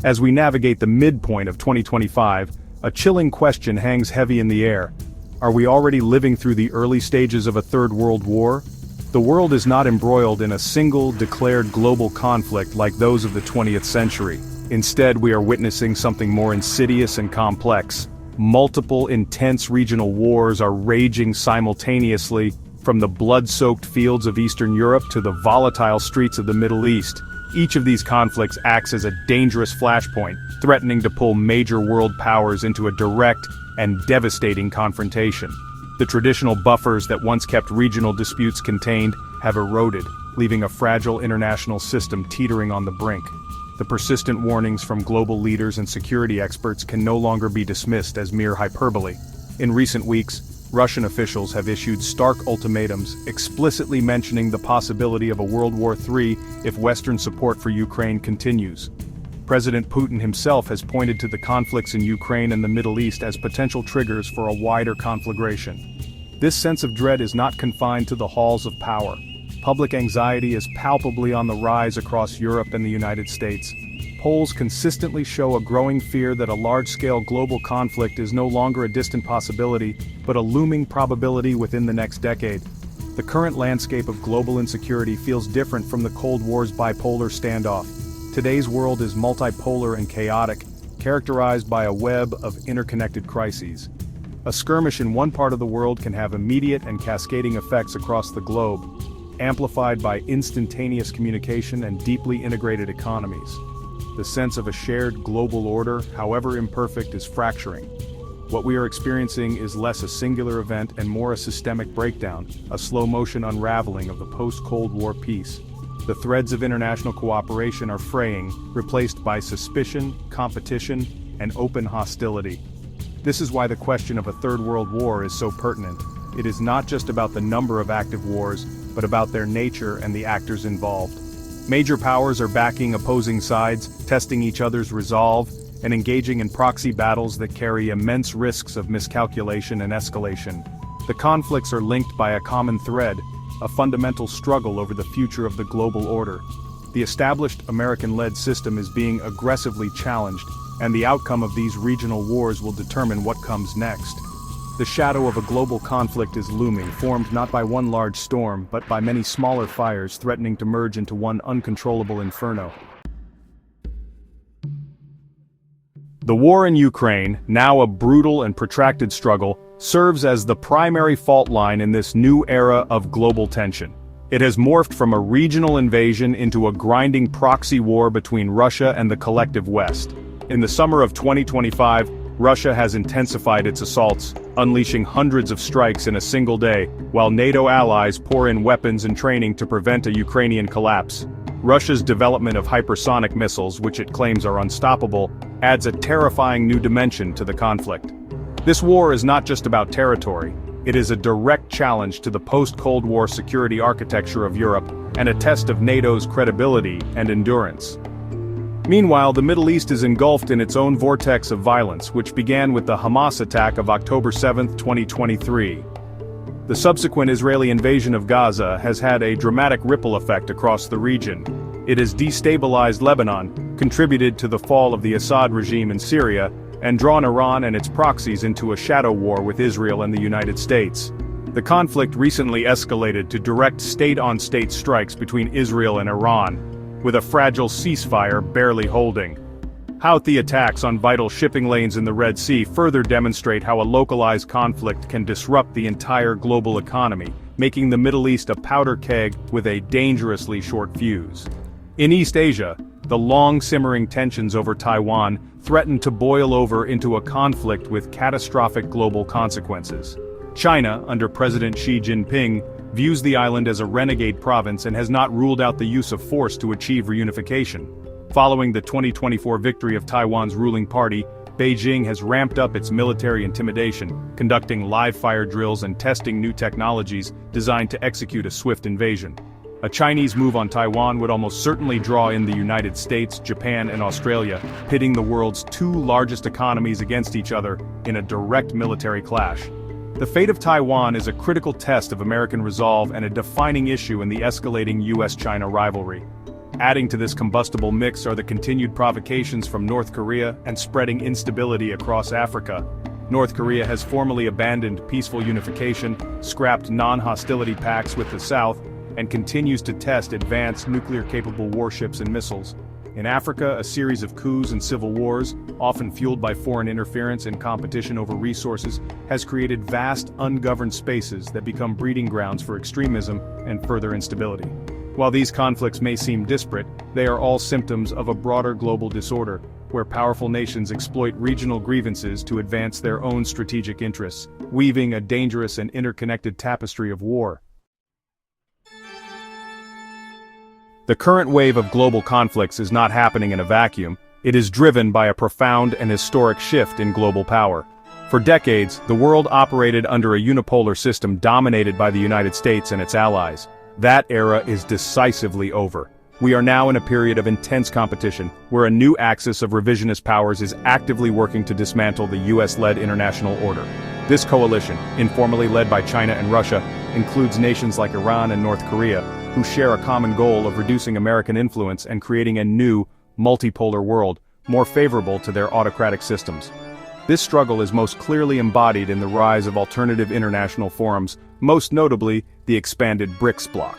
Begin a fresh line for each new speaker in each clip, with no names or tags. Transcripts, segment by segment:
As we navigate the midpoint of 2025, a chilling question hangs heavy in the air. Are we already living through the early stages of a third world war? The world is not embroiled in a single, declared global conflict like those of the 20th century. Instead, we are witnessing something more insidious and complex. Multiple intense regional wars are raging simultaneously, from the blood-soaked fields of Eastern Europe to the volatile streets of the Middle East. Each of these conflicts acts as a dangerous flashpoint, threatening to pull major world powers into a direct and devastating confrontation. The traditional buffers that once kept regional disputes contained have eroded, leaving a fragile international system teetering on the brink. The persistent warnings from global leaders and security experts can no longer be dismissed as mere hyperbole. In recent weeks, Russian officials have issued stark ultimatums, explicitly mentioning the possibility of a World War III if Western support for Ukraine continues. President Putin himself has pointed to the conflicts in Ukraine and the Middle East as potential triggers for a wider conflagration. This sense of dread is not confined to the halls of power. Public anxiety is palpably on the rise across Europe and the United States. Polls consistently show a growing fear that a large-scale global conflict is no longer a distant possibility, but a looming probability within the next decade. The current landscape of global insecurity feels different from the Cold War's bipolar standoff. Today's world is multipolar and chaotic, characterized by a web of interconnected crises. A skirmish in one part of the world can have immediate and cascading effects across the globe, amplified by instantaneous communication and deeply integrated economies. The sense of a shared global order, however imperfect, is fracturing. What we are experiencing is less a singular event and more a systemic breakdown, a slow-motion unraveling of the post-Cold War peace. The threads of international cooperation are fraying, replaced by suspicion, competition, and open hostility. This is why the question of a third world war is so pertinent. It is not just about the number of active wars, but about their nature and the actors involved. Major powers are backing opposing sides, testing each other's resolve, and engaging in proxy battles that carry immense risks of miscalculation and escalation. The conflicts are linked by a common thread, a fundamental struggle over the future of the global order. The established American-led system is being aggressively challenged, and the outcome of these regional wars will determine what comes next. The shadow of a global conflict is looming, formed not by one large storm, but by many smaller fires threatening to merge into one uncontrollable inferno. The war in Ukraine, now a brutal and protracted struggle, serves as the primary fault line in this new era of global tension. It has morphed from a regional invasion into a grinding proxy war between Russia and the collective West. In the summer of 2025, Russia has intensified its assaults, unleashing hundreds of strikes in a single day, while NATO allies pour in weapons and training to prevent a Ukrainian collapse. Russia's development of hypersonic missiles, which it claims are unstoppable, adds a terrifying new dimension to the conflict. This war is not just about territory. It is a direct challenge to the post-Cold War security architecture of Europe, and a test of NATO's credibility and endurance. Meanwhile, the Middle East is engulfed in its own vortex of violence, which began with the Hamas attack of October 7, 2023. The subsequent Israeli invasion of Gaza has had a dramatic ripple effect across the region. It has destabilized Lebanon, contributed to the fall of the Assad regime in Syria, and drawn Iran and its proxies into a shadow war with Israel and the United States. The conflict recently escalated to direct state-on-state strikes between Israel and Iran, with a fragile ceasefire barely holding. Houthi attacks on vital shipping lanes in the Red Sea further demonstrate how a localized conflict can disrupt the entire global economy, making the Middle East a powder keg with a dangerously short fuse. In East Asia, the long-simmering tensions over Taiwan threaten to boil over into a conflict with catastrophic global consequences. China, under President Xi Jinping, views the island as a renegade province and has not ruled out the use of force to achieve reunification. Following the 2024 victory of Taiwan's ruling party, Beijing has ramped up its military intimidation, conducting live-fire drills and testing new technologies designed to execute a swift invasion. A Chinese move on Taiwan would almost certainly draw in the United States, Japan, and Australia, pitting the world's two largest economies against each other in a direct military clash. The fate of Taiwan is a critical test of American resolve and a defining issue in the escalating US-China rivalry. Adding to this combustible mix are the continued provocations from North Korea and spreading instability across Africa. North Korea has formally abandoned peaceful unification, scrapped non-hostility pacts with the South, and continues to test advanced nuclear-capable warships and missiles. In Africa, a series of coups and civil wars, often fueled by foreign interference and competition over resources, has created vast, ungoverned spaces that become breeding grounds for extremism and further instability. While these conflicts may seem disparate, they are all symptoms of a broader global disorder, where powerful nations exploit regional grievances to advance their own strategic interests, weaving a dangerous and interconnected tapestry of war. The current wave of global conflicts is not happening in a vacuum. It is driven by a profound and historic shift in global power. For decades, the world operated under a unipolar system dominated by the United States and its allies. That era is decisively over. We are now in a period of intense competition, where a new axis of revisionist powers is actively working to dismantle the US-led international order. This coalition, informally led by China and Russia, includes nations like Iran and North Korea, who share a common goal of reducing American influence and creating a new, multipolar world, more favorable to their autocratic systems. This struggle is most clearly embodied in the rise of alternative international forums, most notably the expanded BRICS bloc.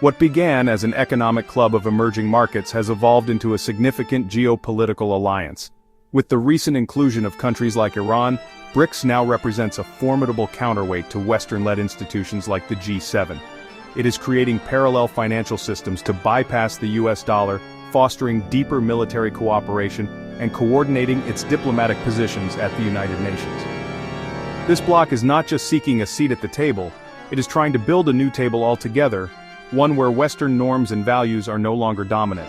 What began as an economic club of emerging markets has evolved into a significant geopolitical alliance. With the recent inclusion of countries like Iran, BRICS now represents a formidable counterweight to Western-led institutions like the G7. It is creating parallel financial systems to bypass the US dollar, fostering deeper military cooperation, and coordinating its diplomatic positions at the United Nations. This bloc is not just seeking a seat at the table, it is trying to build a new table altogether, one where Western norms and values are no longer dominant.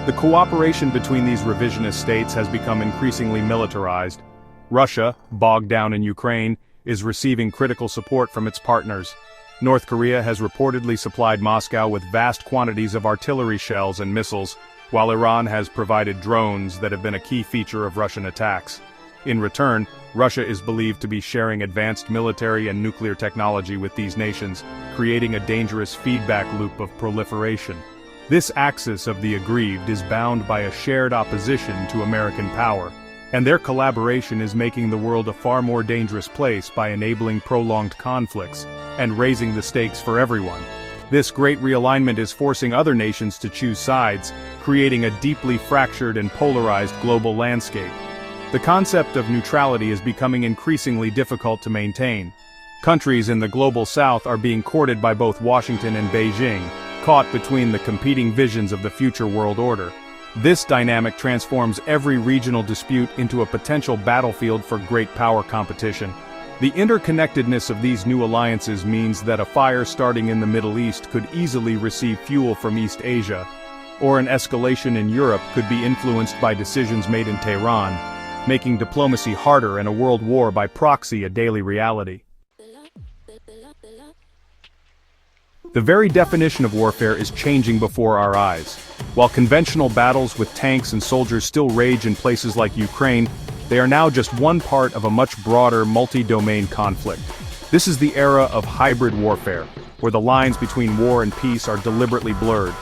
The cooperation between these revisionist states has become increasingly militarized. Russia, bogged down in Ukraine, is receiving critical support from its partners. North Korea has reportedly supplied Moscow with vast quantities of artillery shells and missiles, while Iran has provided drones that have been a key feature of Russian attacks. In return, Russia is believed to be sharing advanced military and nuclear technology with these nations, creating a dangerous feedback loop of proliferation. This axis of the aggrieved is bound by a shared opposition to American power, and their collaboration is making the world a far more dangerous place by enabling prolonged conflicts and raising the stakes for everyone. This great realignment is forcing other nations to choose sides, creating a deeply fractured and polarized global landscape. The concept of neutrality is becoming increasingly difficult to maintain. Countries in the global south are being courted by both Washington and Beijing, caught between the competing visions of the future world order. This dynamic transforms every regional dispute into a potential battlefield for great power competition. The interconnectedness of these new alliances means that a fire starting in the Middle East could easily receive fuel from East Asia, or an escalation in Europe could be influenced by decisions made in Tehran, making diplomacy harder and a world war by proxy a daily reality. The very definition of warfare is changing before our eyes. While conventional battles with tanks and soldiers still rage in places like Ukraine, they are now just one part of a much broader multi-domain conflict. This is the era of hybrid warfare, where the lines between war and peace are deliberately blurred.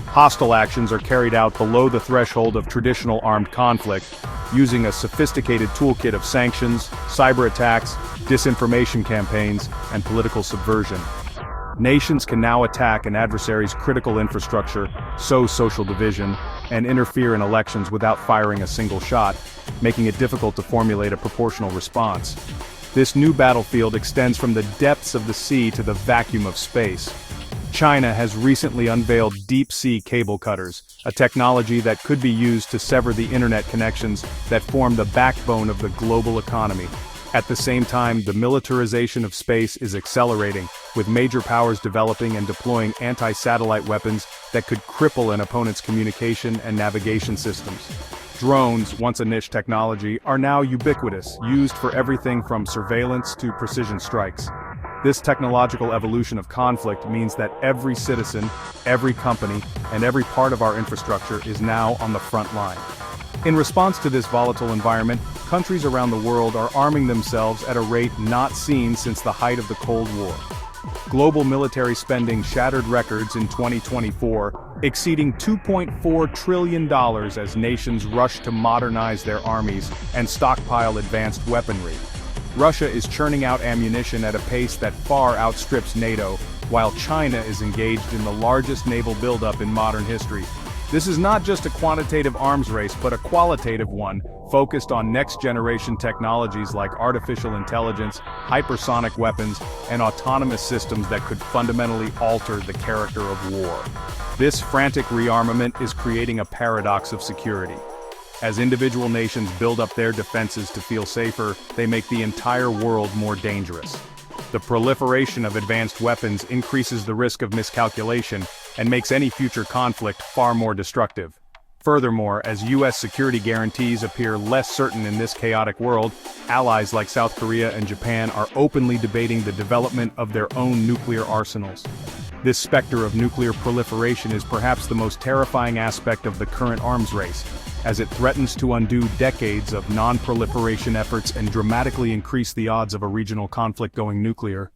Hostile actions are carried out below the threshold of traditional armed conflict, using a sophisticated toolkit of sanctions, cyber attacks, disinformation campaigns, and political subversion. Nations can now attack an adversary's critical infrastructure, sow social division, and interfere in elections without firing a single shot, making it difficult to formulate a proportional response. This new battlefield extends from the depths of the sea to the vacuum of space. China has recently unveiled deep-sea cable cutters, a technology that could be used to sever the internet connections that form the backbone of the global economy. At the same time, the militarization of space is accelerating, with major powers developing and deploying anti-satellite weapons that could cripple an opponent's communication and navigation systems. Drones, once a niche technology, are now ubiquitous, used for everything from surveillance to precision strikes. This technological evolution of conflict means that every citizen, every company, and every part of our infrastructure is now on the front line. In response to this volatile environment, countries around the world are arming themselves at a rate not seen since the height of the Cold War. Global military spending shattered records in 2024, exceeding $2.4 trillion as nations rush to modernize their armies and stockpile advanced weaponry. Russia is churning out ammunition at a pace that far outstrips NATO, while China is engaged in the largest naval buildup in modern history. This is not just a quantitative arms race but a qualitative one, focused on next-generation technologies like artificial intelligence, hypersonic weapons, and autonomous systems that could fundamentally alter the character of war. This frantic rearmament is creating a paradox of security. As individual nations build up their defenses to feel safer, they make the entire world more dangerous. The proliferation of advanced weapons increases the risk of miscalculation and makes any future conflict far more destructive. Furthermore, as U.S. security guarantees appear less certain in this chaotic world, allies like South Korea and Japan are openly debating the development of their own nuclear arsenals. This specter of nuclear proliferation is perhaps the most terrifying aspect of the current arms race, as it threatens to undo decades of non-proliferation efforts and dramatically increase the odds of a regional conflict going nuclear.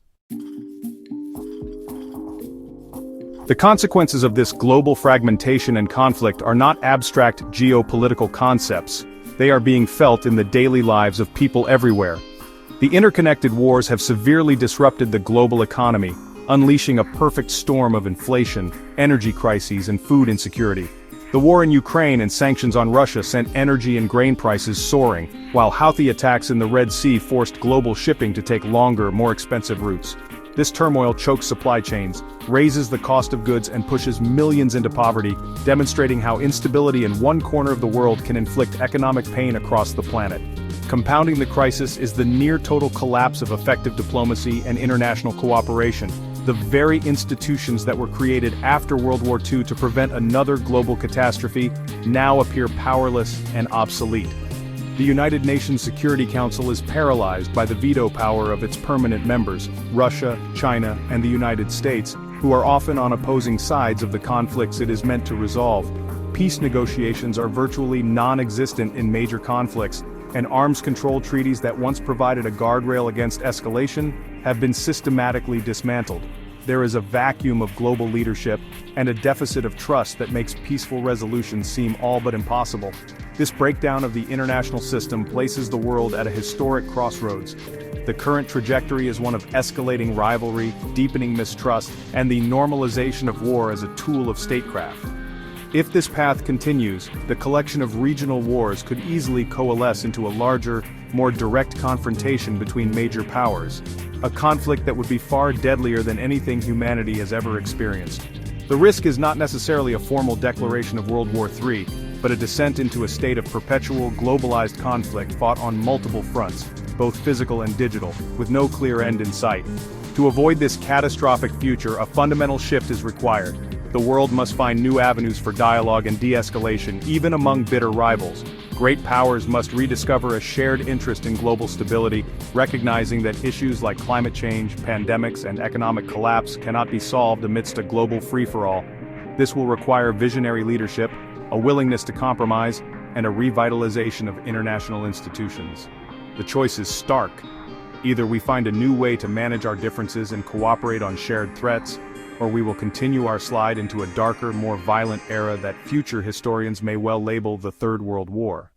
The consequences of this global fragmentation and conflict are not abstract geopolitical concepts. They are being felt in the daily lives of people everywhere. The interconnected wars have severely disrupted the global economy, unleashing a perfect storm of inflation, energy crises, and food insecurity. The war in Ukraine and sanctions on Russia sent energy and grain prices soaring, while Houthi attacks in the Red Sea forced global shipping to take longer, more expensive routes. This turmoil chokes supply chains, raises the cost of goods, and pushes millions into poverty, demonstrating how instability in one corner of the world can inflict economic pain across the planet. Compounding the crisis is the near-total collapse of effective diplomacy and international cooperation, the very institutions that were created after World War II to prevent another global catastrophe now appear powerless and obsolete. The United Nations Security Council is paralyzed by the veto power of its permanent members, Russia, China, and the United States, who are often on opposing sides of the conflicts it is meant to resolve. Peace negotiations are virtually non-existent in major conflicts, and arms control treaties that once provided a guardrail against escalation have been systematically dismantled. There is a vacuum of global leadership and a deficit of trust that makes peaceful resolution seem all but impossible. This breakdown of the international system places the world at a historic crossroads. The current trajectory is one of escalating rivalry, deepening mistrust, and the normalization of war as a tool of statecraft. If this path continues, the collection of regional wars could easily coalesce into a larger, more direct confrontation between major powers, a conflict that would be far deadlier than anything humanity has ever experienced. The risk is not necessarily a formal declaration of World War III, but a descent into a state of perpetual, globalized conflict fought on multiple fronts, both physical and digital, with no clear end in sight. To avoid this catastrophic future, a fundamental shift is required. The world must find new avenues for dialogue and de-escalation, even among bitter rivals. Great powers must rediscover a shared interest in global stability, recognizing that issues like climate change, pandemics, and economic collapse cannot be solved amidst a global free-for-all. This will require visionary leadership, a willingness to compromise, and a revitalization of international institutions. The choice is stark. Either we find a new way to manage our differences and cooperate on shared threats, or we will continue our slide into a darker, more violent era that future historians may well label the Third World War.